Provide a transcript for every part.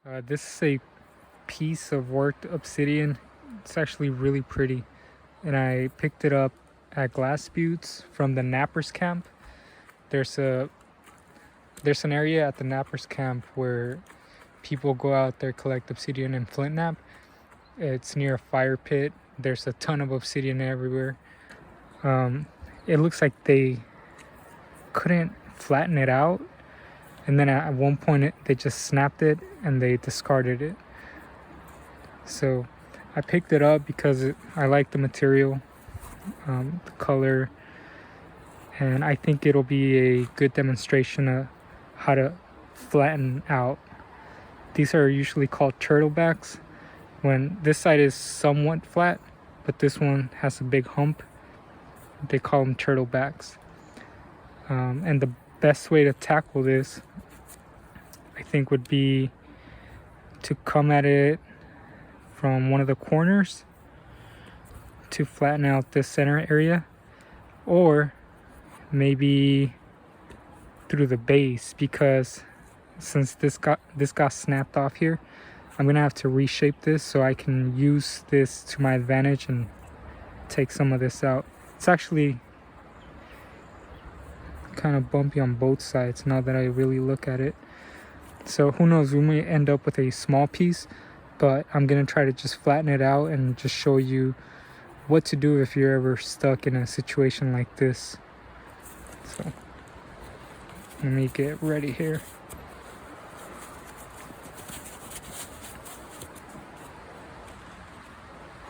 This is a piece of worked obsidian. It's actually really pretty, and I picked it up at Glass Buttes from the Knappers camp. There's an area at the Knappers camp where people go out there, collect obsidian and flint knap. It's near a fire pit. There's a ton of obsidian everywhere. It looks like they couldn't flatten it out, and then at one point they just snapped it and they discarded it. So I picked it up because I like the material, the color, and I think it'll be a good demonstration of how to flatten out. These are usually called turtlebacks. When this side is somewhat flat, but this one has a big hump, they call them turtlebacks. And the best way to tackle this, I think, would be to come at it from one of the corners to flatten out this center area, or maybe through the base, because since this got snapped off here, I'm gonna have to reshape this so I can use this to my advantage and take some of this out. It's actually kind of bumpy on both sides now that I really look at it. So who knows, we may end up with a small piece, but I'm gonna try to just flatten it out and just show you what to do if you're ever stuck in a situation like this. So let me get ready here.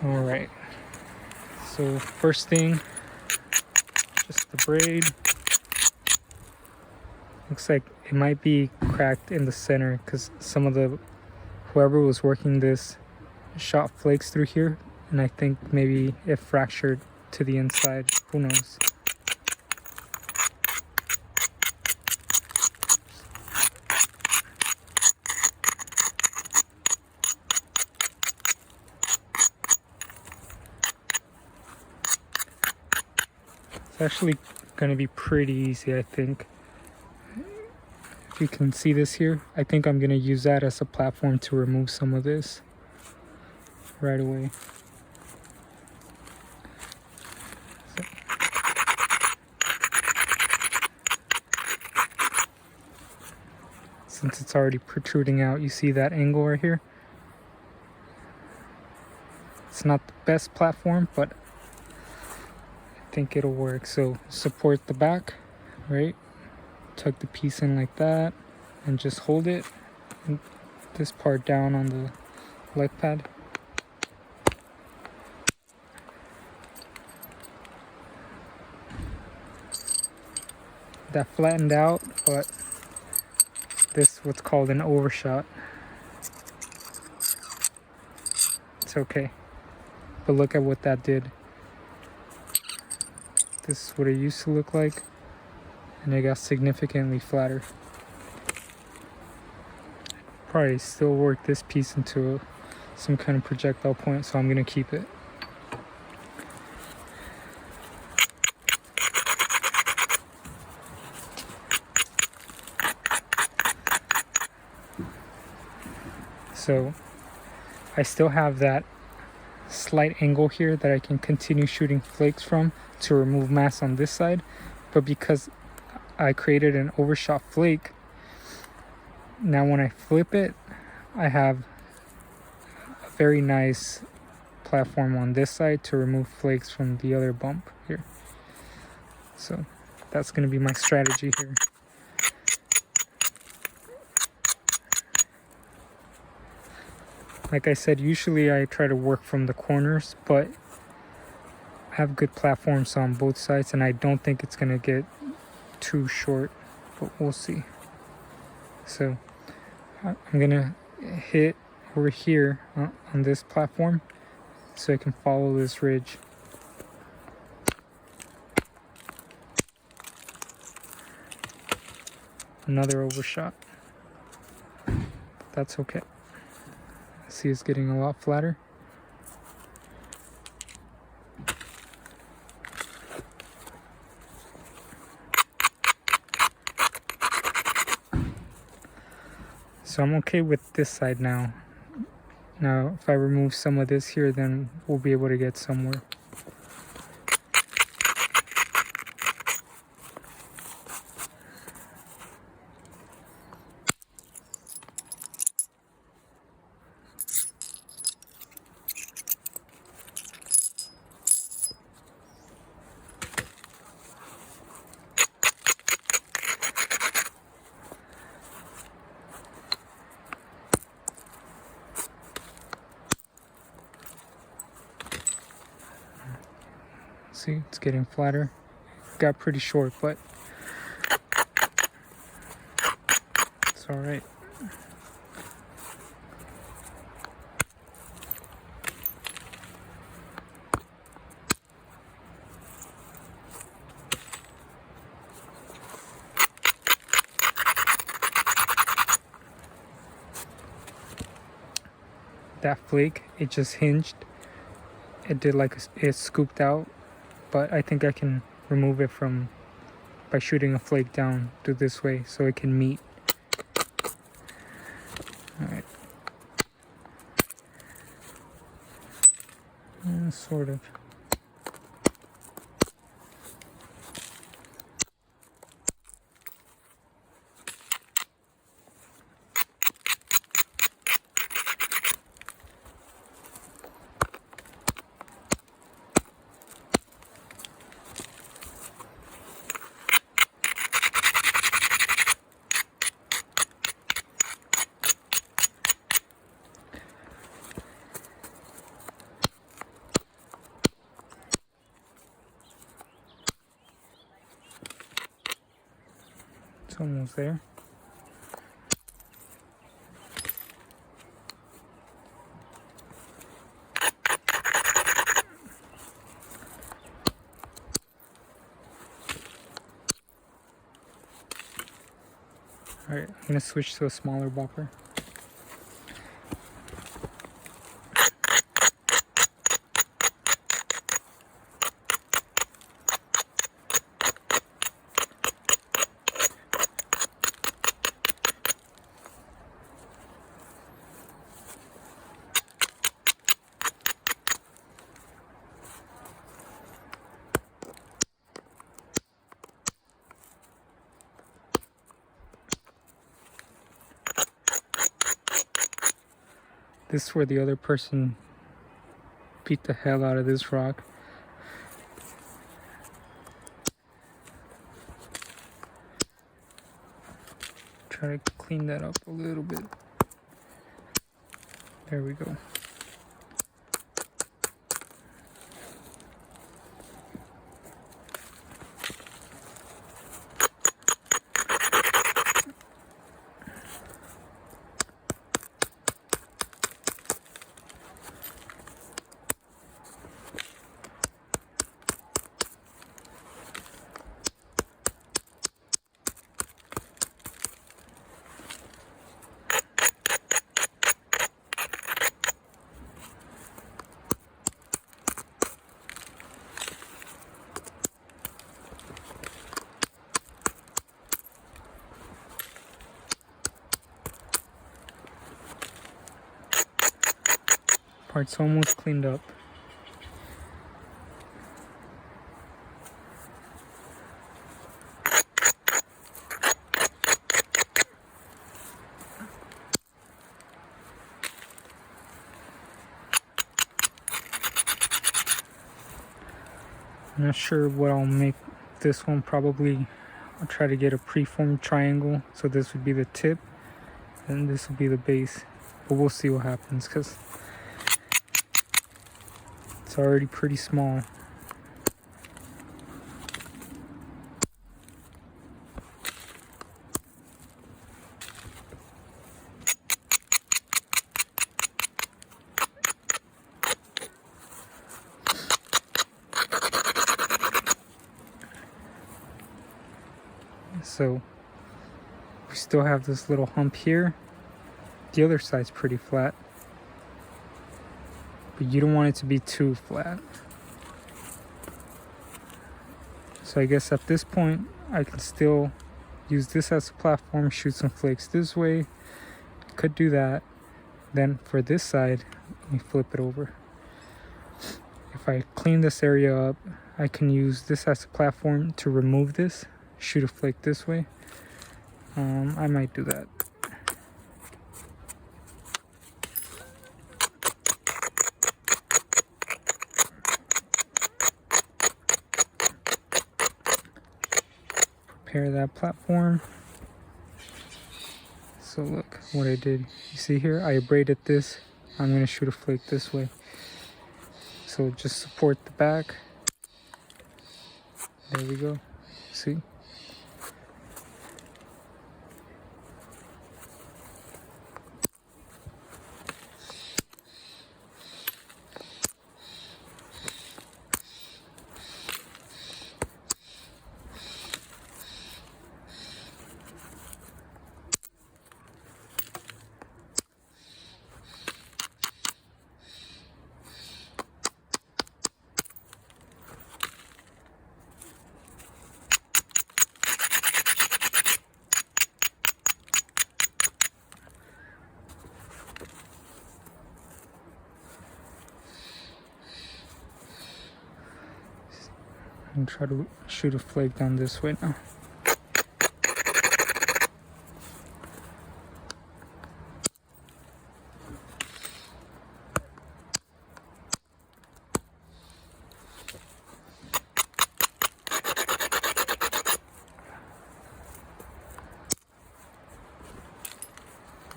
All right, so first thing, just the braid. Looks like it might be cracked in the center because whoever was working this shot flakes through here, and I think maybe it fractured to the inside. Who knows? It's actually gonna be pretty easy, I think. If you can see this here, I think I'm gonna use that as a platform to remove some of this right away. Since it's already protruding out, you see that angle right here? It's not the best platform, but I think it'll work. So support the back, right? Tuck the piece in like that and just hold it, and this part down on the leg pad. That flattened out, but this is what's called an overshot. It's okay, but look at what that did. This is what it used to look like, and it got significantly flatter. Probably still work this piece into some kind of projectile point, so I'm gonna keep it. So I still have that slight angle here that I can continue shooting flakes from to remove mass on this side, but because I created an overshot flake, now when I flip it, I have a very nice platform on this side to remove flakes from the other bump here. So that's going to be my strategy here. Like I said, usually I try to work from the corners, but I have good platforms on both sides, and I don't think it's going to get too short, but we'll see. So I'm going to hit over here on this platform so I can follow this ridge. Another overshot. That's okay. See, it's getting a lot flatter. So I'm okay with this side now. Now, if I remove some of this here, then we'll be able to get somewhere. See, it's getting flatter. Got pretty short, but it's all right. That flake, it just hinged. It did like it scooped out, but I think I can remove it by shooting a flake down to this way so it can meet. All right. Sort of. It's almost there. All right, I'm gonna switch to a smaller bopper. This is where the other person beat the hell out of this rock. Try to clean that up a little bit. There we go. Part's almost cleaned up. I'm not sure what I'll make this one. Probably I'll try to get a preformed triangle, so this would be the tip and this will be the base, but we'll see what happens because it's already pretty small. So we still have this little hump here. The other side's pretty flat, but you don't want it to be too flat. So I guess at this point I can still use this as a platform, shoot some flakes this way, could do that. Then for this side, let me flip it over. If I clean this area up, I can use this as a platform to remove this, shoot a flake this way. I might do that. Prepare that platform. So look what I did. You see here, I braided this. I'm gonna shoot a flake this way. So just support the back. There we go. See? And try to shoot a flake down this way now.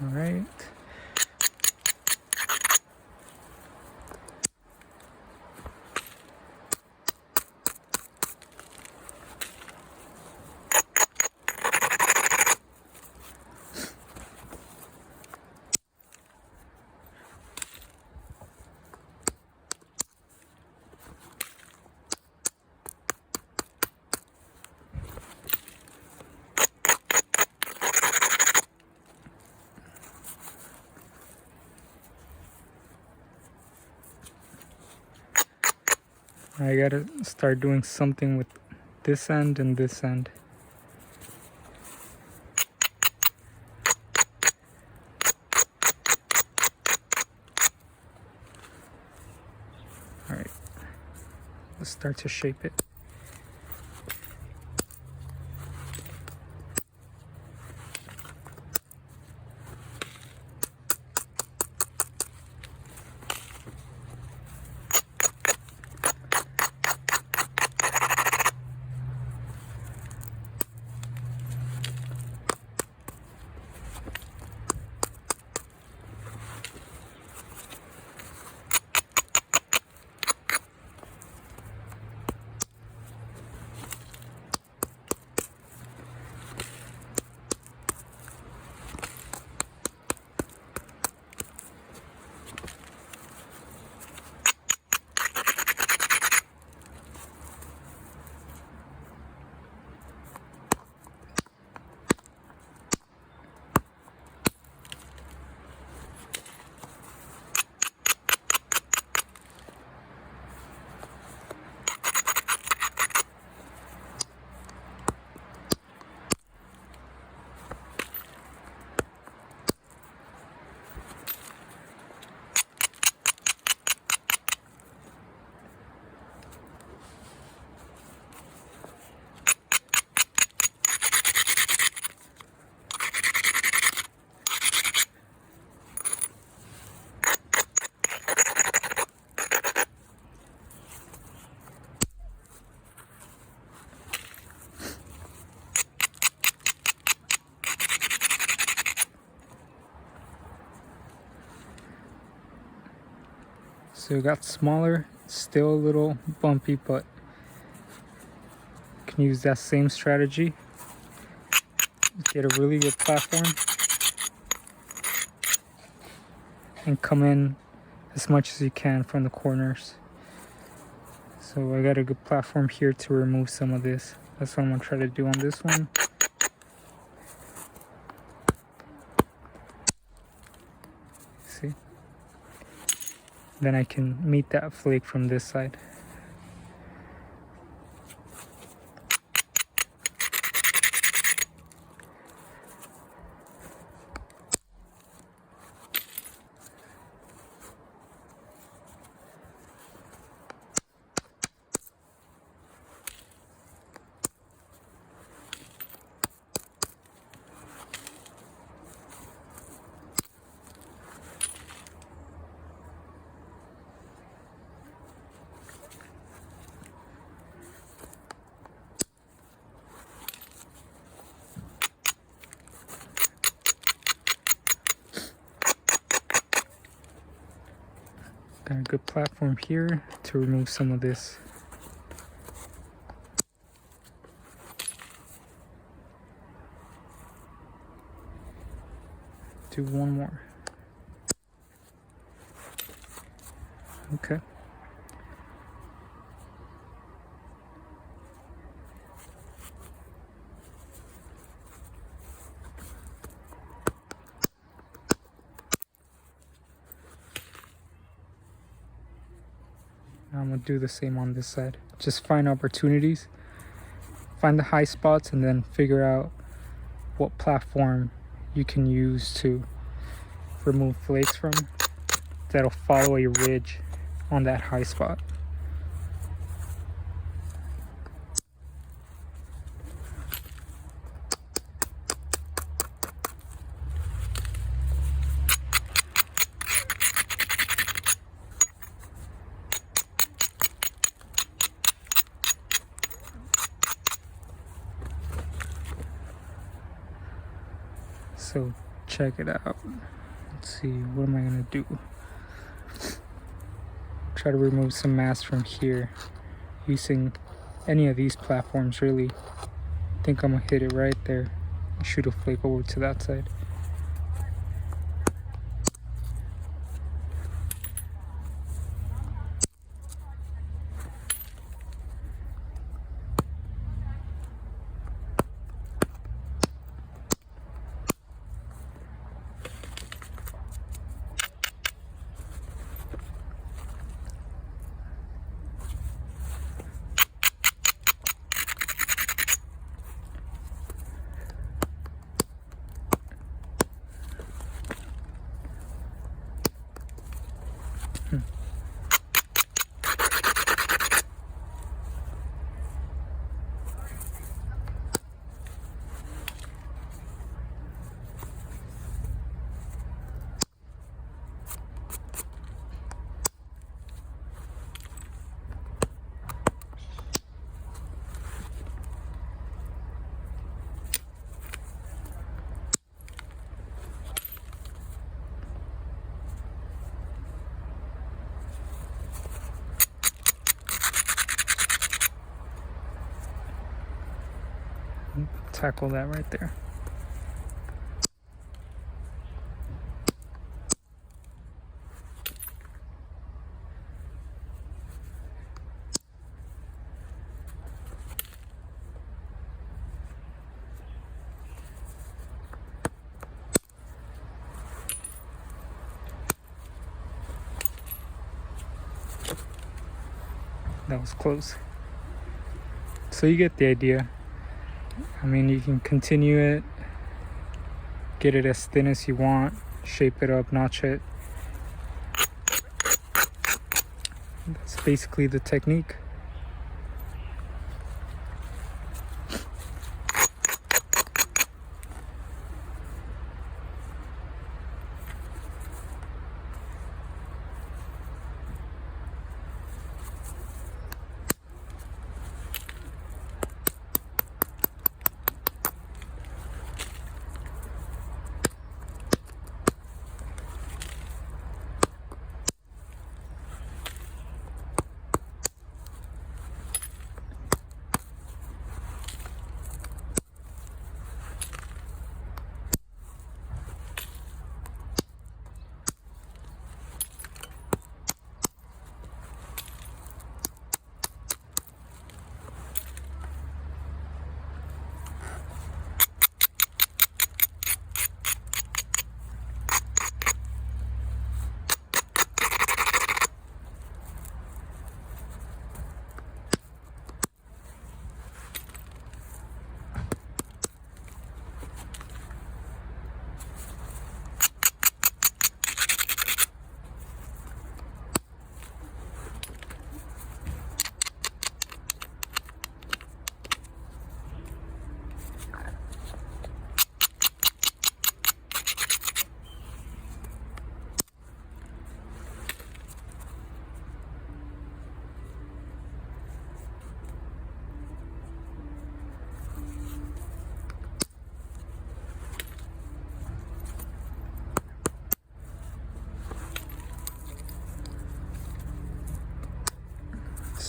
All right. I gotta start doing something with this end and this end. All right, let's start to shape it. So it got smaller, still a little bumpy, but you can use that same strategy. Get a really good platform and come in as much as you can from the corners. So I got a good platform here to remove some of this. That's what I'm gonna try to do on this one. See? Then I can meet that flake from this side. Got a good platform here to remove some of this. Do one more. Okay. I'm gonna do the same on this side. Just find opportunities, find the high spots, and then figure out what platform you can use to remove flakes from that'll follow a ridge on that high spot. So check it out. Let's see, what am I gonna do? Try to remove some mass from here using any of these platforms, really. I think I'm gonna hit it right there and shoot a flake over to that side. Tackle that right there. That was close. So you get the idea. I mean, you can continue it, get it as thin as you want, shape it up, notch it. That's basically the technique.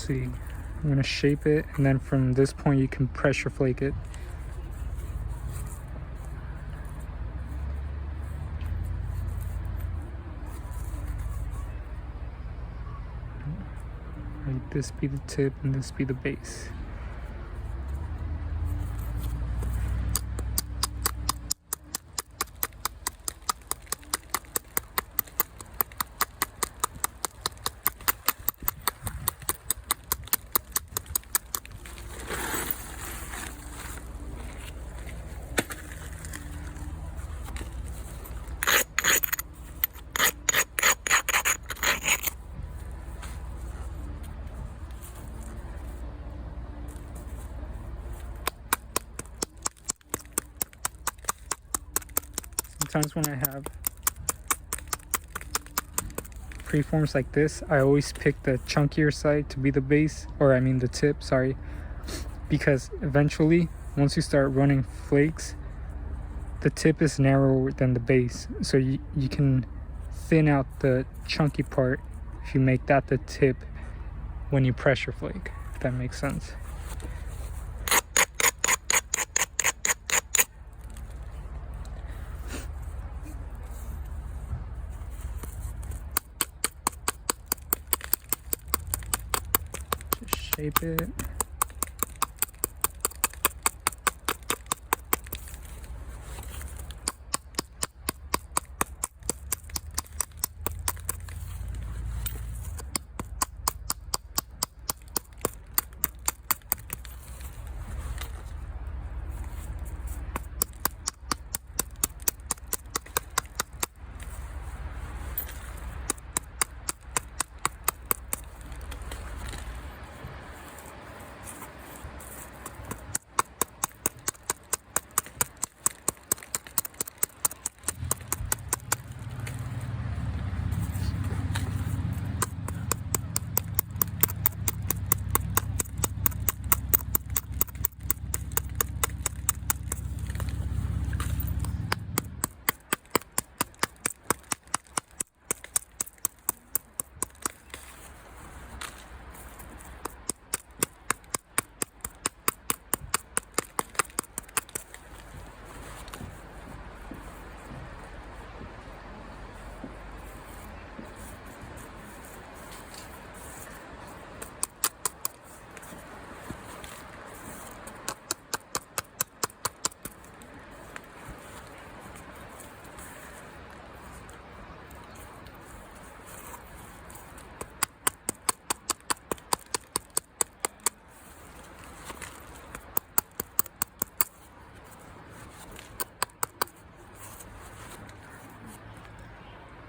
see. I'm gonna shape it, and then from this point you can pressure flake it. Like this be the tip and this be the base. Sometimes when I have preforms like this, I always pick the chunkier side to be the base, or I mean the tip, sorry, because eventually once you start running flakes, the tip is narrower than the base, so you can thin out the chunky part if you make that the tip when you pressure flake, if that makes sense. Shape it.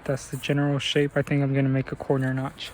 That's the general shape. I think I'm gonna make a corner notch.